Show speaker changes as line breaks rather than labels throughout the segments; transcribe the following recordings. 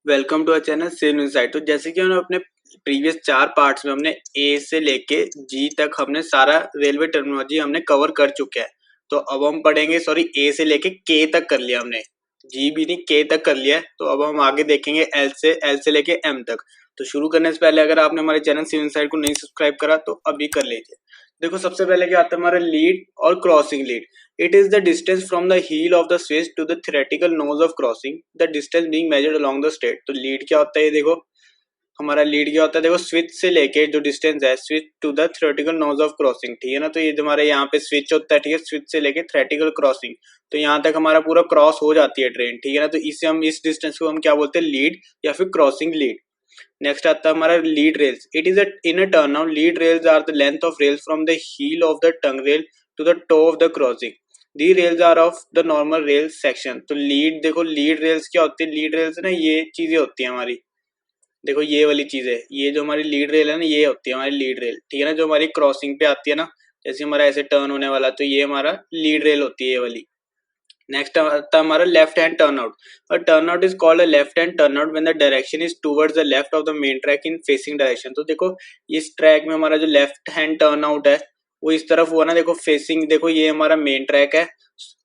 Welcome to our channel same insight. तो जैसे कि हमने अपने प्रीवियस 4 पार्ट्स में हमने ए से लेके जी तक हमने सारा रेलवे टर्मिनोलॉजी हमने कवर कर चुके हैं। तो अब हम पढ़ेंगे, सॉरी, ए से लेके के तक कर लिया हमने, जी भी नहीं के तक कर लिया है। तो अब हम आगे देखेंगे एल से लेके एम तक। तो शुरू करने से पहले अगर आपने हमारे चैनल सेम इनसाइट को नहीं सब्सक्राइब करा तो अभी कर लीजिए। देखो सबसे पहले क्या आता है हमारा लीड और crossing lead. It is the distance from the heel of the switch to the theoretical nose of crossing, the distance being measured along the straight। तो लीड क्या होता है, ये देखो हमारा लीड क्या होता है, देखो स्विच से लेके जो डिस्टेंस है, switch to the theoretical nose of crossing, ठीक है ना। तो ये जो हमारे यहाँ पे स्विच होता है, ठीक है, स्विच से लेके थ्योरेटिकल क्रॉसिंग, तो यहाँ तक हमारा पूरा क्रॉस हो जाती है ट्रेन, ठीक है ना। तो इससे हम इस डिस्टेंस को हम क्या बोलते हैं, लीड या फिर क्रॉसिंग लीड। नेक्स्ट आता है हमारा lead rails. It is in a turnout, lead rails are the length of rails from the heel of the tongue rail to the toe of the crossing. The rails are of the normal rail section. तो lead, देखो lead rails क्या होती है, lead rails ना ये चीजें होती है हमारी, देखो ये वाली चीज है, ये जो हमारी लीड रेल है ना, ये होती है हमारी लीड रेल, ठीक है ना। जो हमारी क्रॉसिंग पे आती है ना, जैसे हमारा ऐसे टर्न होने वाला, तो ये हमारा लीड रेल होती है ये वाली। नेक्स्ट आता है हमारा लेफ्ट हैंड टर्न आउट। और turn out is called a left hand turn out when the direction is towards the left of the main track in facing direction. तो देखो इस ट्रैक में हमारा जो लेफ्ट हैंड टर्न आउट है वो इस तरफ हुआ ना, देखो फेसिंग, देखो ये हमारा मेन ट्रैक है,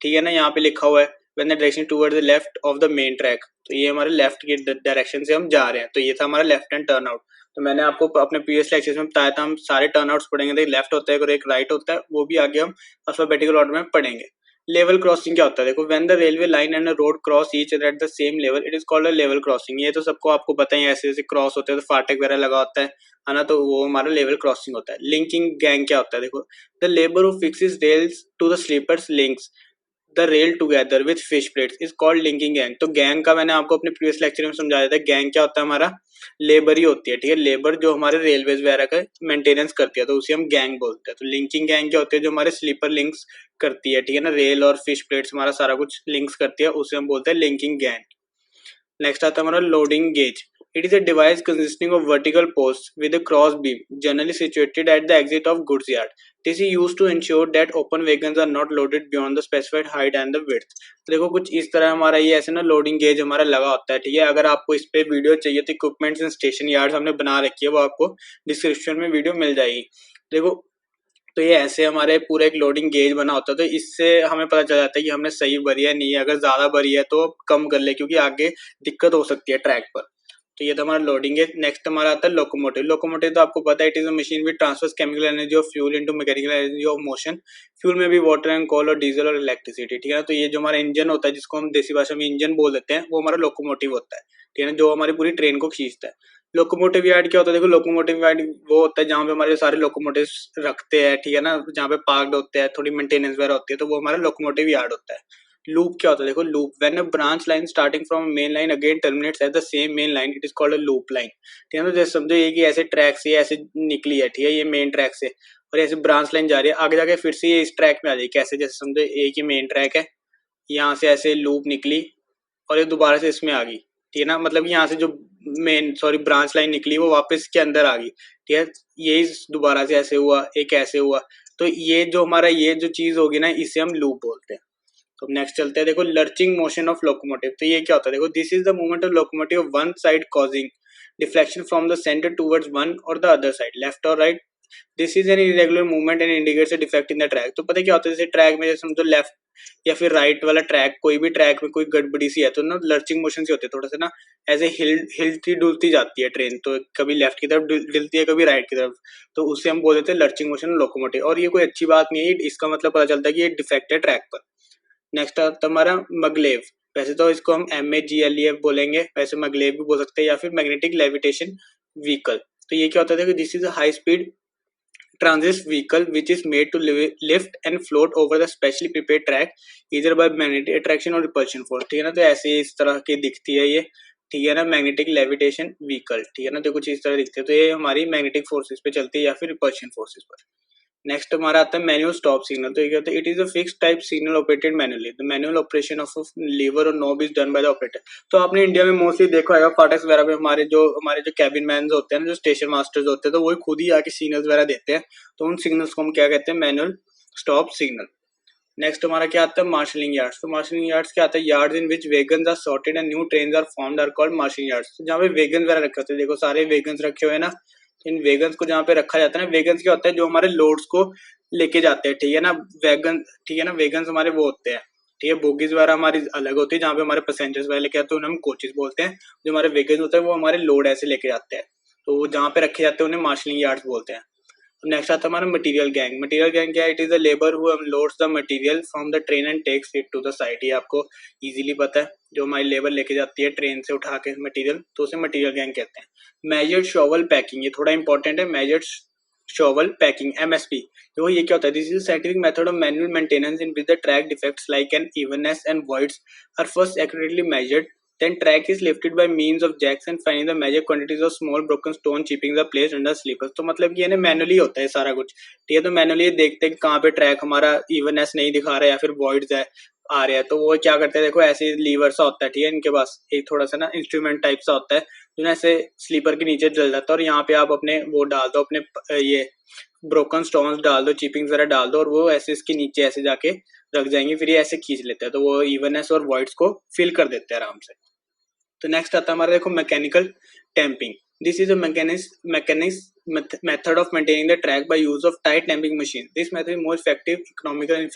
ठीक है ना, यहाँ पे लिखा हुआ है when the direction towards the left of the main track. तो ये हमारे लेफ्ट की डायरेक्शन से हम जा रहे हैं, तो ये था हमारा लेफ्ट हैंड टर्न आउट। तो मैंने आपको अपने प्रीवियस लेक्चर्स में बताया था हम सारे टर्न आउट्स पढ़ेंगे, तो एक लेफ्ट होता है और एक राइट होता है, वो भी आगे हम अल्फाबेटिकल ऑर्डर में पढ़ेंगे। लेवल क्रॉसिंग क्या होता है, देखो when the railway line and road cross each other at the same level it is called a level crossing. ये तो सबको आपको पता ही है, ऐसे ऐसे क्रॉस होते हैं तो फाटक वगैरह लगा होता है ना, तो वो हमारा लेवल क्रॉसिंग होता है। लिंकिंग गैंग क्या होता है, देखो the labour who fixes rails to the sleepers links the rail together with fish plates is called linking gang. तो गैंग का मैंने आपको अपने प्रीवियस लेक्चर में समझाया था, गैंग क्या होता है हमारा, लेबर ही होती है, ठीक है, लेबर जो हमारे रेलवेज वगैरह का मेंटेनेंस करती है, तो उसे हम गैंग बोलते हैं। तो लिंकिंग गैंग क्या होती है, जो हमारे स्लीपर लिंक्स करती है, ठीक है ना, रेल और फिश प्लेट्स हमारा सारा कुछ लिंक्स करती है, उसे हम बोलते हैं लिंकिंग गैंग। नेक्स्ट आता है हमारा loading gauge. It is a device consisting of vertical post with a cross beam generally situated at the exit of goods yard. This is used to ensure that open wagons are not loaded beyond the specified height and the width. देखो कुछ इस तरह हमारा ये ऐसे ना loading gauge हमारा लगा होता है, ठीक है। अगर आपको इस पे वीडियो चाहिए तो इक्विपमेंट्स एंड स्टेशन यार्ड्स हमने बना रखी है, वो आपको डिस्क्रिप्शन में वीडियो मिल जाएगी। देखो तो ये ऐसे हमारे पूरा एक लोडिंग गेज बना होता है, तो इससे हमें पता चल जाता है कि हमने सही भरी है नहीं है, अगर ज्यादा भरी है तो कम कर ले, क्योंकि आगे दिक्कत हो सकती है ट्रैक पर। तो ये तो हमारा लोडिंग है। नेक्स्ट हमारा आता है लोकोमोटिव। लोकोमोटिव तो आपको पता है, it is a machine which transfers chemical energy of fuel into mechanical energy of motion. Fuel में भी वाटर एंड कोल और डीजल और इलेक्ट्रिसिटी, ठीक है ना। तो ये जो हमारा इंजन होता है, जिसको हम देसी भाषा में इंजन बोल देते हैं, वो हमारा लोकोमोटिव होता है, ठीक है ना, जो हमारी पूरी ट्रेन को खींचता है। लोकोमोटिव यार्ड क्या होता है, देखो लोकोमोटिव यार्ड वो होता है जहाँ पे हमारे सारे लोकोमोटिव रखते हैं, ठीक है ना, जहाँ पे पार्कड होते हैं, थोड़ी मेंटेनेंस वगैरह होती है, तो वो हमारा लोकोमोटिव यार्ड होता है। लूप क्या होता है, देखो loop when a branch line starting from main line again terminates at the same main line it is called a loop line, ठीक है ना। जैसे समझो ये कि ऐसे ट्रैक से ऐसे निकली है, ठीक है, ये मेन ट्रैक से, और ऐसे ब्रांच लाइन जा रही है आगे जाके फिर से ये इस ट्रैक में आ जाएगी, कैसे, जैसे समझो एक ही मेन ट्रैक है, यहाँ से ऐसे लूप निकली और ये दोबारा से इसमें आ गई, ठीक है ना, मतलब यहाँ से जो मेन, सॉरी, ब्रांच लाइन निकली वो वापस के अंदर आ गई, ठीक है, ये दोबारा से ऐसे हुआ, एक ऐसे हुआ, तो ये जो हमारा ये जो चीज होगी ना, इसे हम लूप बोलते हैं। तो नेक्स्ट चलते हैं, देखो लर्चिंग मोशन ऑफ लोकोमोटिव। तो ये क्या होता है, देखो this is the movement of locomotive one side causing deflection from the centre towards one और द अदर साइड, लेफ्ट और right. This is an irregular movement and indicates a defect in the track. तो पता है क्या होता है, जैसे track में जैसे समझो लेफ्ट या फिर राइट वाला ट्रैक, कोई भी ट्रैक में कोई गड़बड़ी सी है तो ना लर्चिंग मोशन से होती है, थोड़ा सा ना ऐसे हिलती डुलती जाती है ट्रेन, तो कभी लेफ्ट की तरफ हिलती है कभी राइट की तरफ, तो उससे हम बोल देते हैं लर्चिंग मोशन लोकोमोटिव। और ये कोई अच्छी बात नहीं है, इसका मतलब पता चलता है कि ये डिफेक्ट है ट्रैक पर। नेक्स्ट आता हमारा मगलेव। वैसे तो इसको हम MAGLEF बोलेंगे, वैसे मगलेव भी बोल सकते हैं, या फिर मैग्नेटिक लेविटेशन व्हीकल। तो ये क्या होता है, this is a high speed transit vehicle which is made to lift and float over the specially prepared track either by magnetic attraction or repulsion force, ठीक है ना। तो ऐसे इस तरह की दिखती है ये, ठीक है ना, मैग्नेटिक लेविटेशन व्हीकल, ठीक है ना, तो कुछ इस तरह दिखते हैं। तो ये हमारी मैग्नेटिक फोर्सेस पे चलती है या फिर रिपल्शन फोर्सेस पर। नेक्स्ट हमारा आता है मैनुअल स्टॉप सिग्नल। तो ये क्या होता है, it is a fixed type signal operated manually, the manual operation of lever और knob is done by the operator. तो आपने इंडिया में मोस्टली देखा होगा फाटक वगैरह पे हमारे जो कैबिन मैन होते हैं ना, जो स्टेशन मास्टर्स होते हैं, तो वो खुद ही आके सिग्नल्स वगैरह देते हैं, तो उन सिग्नल्स को हम क्या कहते हैं, मैनुअल स्टॉप सिग्नल। नेक्स्ट हमारा क्या आता है, मार्शलिंग यार्ड्स। तो मार्शलिंग यार्ड्स क्या आता है, yards in which wagons are sorted and new trains are formed are called marshalling yards. तो जहाँ पे वेगन वगैरह रखे होते हैं, देखो सारे वेगन्स रखे हुए हैं ना, इन वेगन्स को जहाँ पे रखा जाता है ना, वेगन्स क्या होता है, जो हमारे लोड्स को लेके जाते हैं, ठीक है ना, वैगन, ठीक है ना, वेगन्स हमारे वो होते हैं, ठीक है। बोगीज वगैरह हमारी अलग होती है, जहाँ पे हमारे पैसेंजर्स वाले लेके आते हैं, उन्हें हम कोचेस बोलते हैं। जो हमारे वेगन्स होते हैं वो हमारे लोड ऐसे लेके जाते हैं, तो वो जहाँ पे रखे जाते हैं उन्हें मार्शलिंग यार्ड्स बोलते हैं। नेक्स्ट आता है हमारा मटेरियल गैंग। मटेरियल गैंग क्या है, it is a labour who unloads the material from the train and takes it to the site. ये आपको इजीली पता है, जो हमारी लेबर लेके जाती है ट्रेन से उठा के मटेरियल, तो उसे मटेरियल गैंग कहते हैं। मेजर्ड शॉवल पैकिंग, ये थोड़ा इंपॉर्टेंट है, मेजर्ड शॉवल पैकिंग MSP। देखो ये क्या होता है, this is scientific method of manual maintenance in which the track defects like unevenness and voids are first accurately measured, then track is lifted by means of jacks and finding the measured quantities of small broken stone chippings are placed under sleepers। तो मतलब कि ये manually होता है सारा कुछ, ठीक है। तो मैनुअली देखते हैं कि कहाँ पे ट्रैक हमारा इवननेस नहीं दिखा रहा है या फिर voids है आ रहे हैं, तो वो क्या करते हैं, देखो ऐसे लीवर सा होता है, ठीक है, इनके पास एक थोड़ा सा ना इंस्ट्रूमेंट टाइप सा होता है, जो ना ऐसे स्लीपर के नीचे जल जाता है, और यहाँ पे आप अपने वो डाल दो, अपने ये ब्रोकन स्टोन्स डाल दो, चिपिंग्स वगैरह डाल दो, और वो ऐसे इसके नीचे ऐसे जाके रख जाएंगे, फिर ये ऐसे खींच लेते हैं, तो वो इवननेस और voids को फिल कर देते हैं आराम से। तो नेक्स्ट आता है हमारा, देखो mechanical tamping. This is a mechanism method of maintaining the track by use of tight tamping machine. This method is more effective, economical,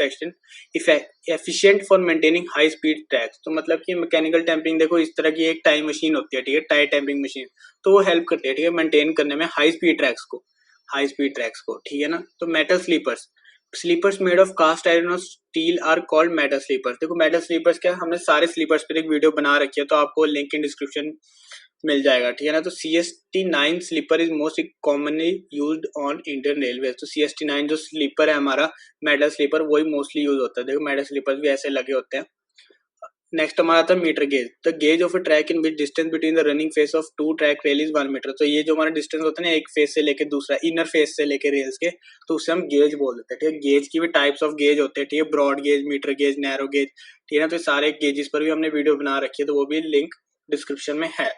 efficient for maintaining high speed tracks. तो मतलब कि मैकेनिकल टैंपिंग, देखो इस तरह की एक time machine होती है, ठीक है, टाइट टैंपिंग मशीन, तो वो हेल्प करती है, ठीक है, मेंटेन करने में हाई स्पीड ट्रैक्स को, ठीक है ना। तो metal sleepers, sleepers made of cast iron और steel are called metal sleepers. देखो मेटल स्लीपर्स क्या है, हमने सारे स्लीपर्स पर एक वीडियो बना रखी है, तो आपको लिंक इन डिस्क्रिप्शन मिल जाएगा, ठीक है ना। तो CST9 sleeper is most commonly used on Indian railway. तो CST9 जो स्लीपर है हमारा मेटल स्लीपर, वही मोस्टली यूज होता है। देखो मेटल स्लीपर भी ऐसे लगे होते हैं। नेक्स्ट हमारा था metre gauge. The gauge of a track in which distance between the running face of two track rail is 1 metre. तो ये जो हमारा डिस्टेंस होता है ना, एक फेस से लेके दूसरा, इनर फेस से लेके रेल्स के, तो उसे हम गेज बोल देते हैं, ठीक है। गेज की भी टाइप्स ऑफ गेज होते हैं, ठीक है, broad gauge, metre gauge, narrow gauge, ठीक है ना। तो सारे गेजेस पर भी हमने वीडियो बना रखी है, तो वो भी लिंक डिस्क्रिप्शन में है।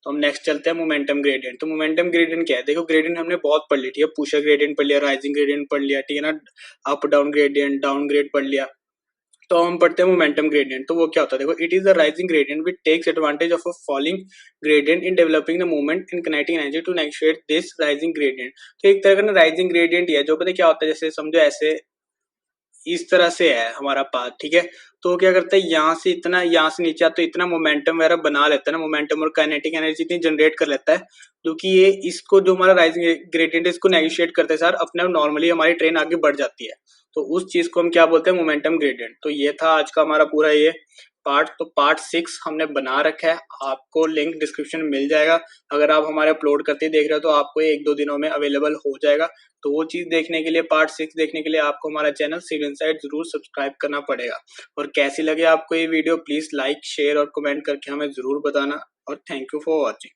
तो हम नेक्स्ट चलते हैं मोमेंटम ग्रेडियंट। तो मोमेंटम ग्रेडियंट क्या है, देखो ग्रेडियंट हमने बहुत पढ़ ली, ठीक है, पुशर ग्रेडियंट पढ़ लिया, राइजिंग ग्रेडियंट पढ़ लिया, ठीक है ना, up down gradient, down grade पढ़ लिया। तो हम पढ़ते हैं मोमेंटम ग्रेडियंट। तो वो क्या होता है, देखो it is the rising gradient which takes advantage of a falling gradient in developing the movement in connecting energy to negotiate this rising gradient. तो एक तरह का ना राइजिंग ग्रेडियंट ही है, जो पता है क्या होता है, जैसे समझो ऐसे इस तरह से है हमारा पाथ, ठीक है। तो क्या करता है, यहाँ से इतना, यहाँ से नीचे तो इतना मोमेंटम वगैरह बना लेता है ना, मोमेंटम और काइनेटिक एनर्जी इतनी जनरेट कर लेता है, क्योंकि ये इसको जो हमारा राइजिंग ग्रेडियंट है इसको नेगोशिएट करते सार अपने नॉर्मली हमारी ट्रेन आगे बढ़ जाती है। तो उस चीज को हम क्या बोलते हैं, मोमेंटम ग्रेडियंट। तो ये था आज का हमारा पूरा ये पार्ट। तो पार्ट 6 हमने बना रखा है, आपको लिंक डिस्क्रिप्शन में मिल जाएगा। अगर आप हमारे अपलोड करते देख रहे हो तो आपको 1-2 दिनों में अवेलेबल हो जाएगा। तो वो चीज देखने के लिए, पार्ट 6 देखने के लिए आपको हमारा चैनल सिविल इनसाइट जरूर सब्सक्राइब करना पड़ेगा। और कैसी लगे आपको ये वीडियो, प्लीज लाइक, शेयर और कमेंट करके हमें जरूर बताना। और थैंक यू फॉर वॉचिंग।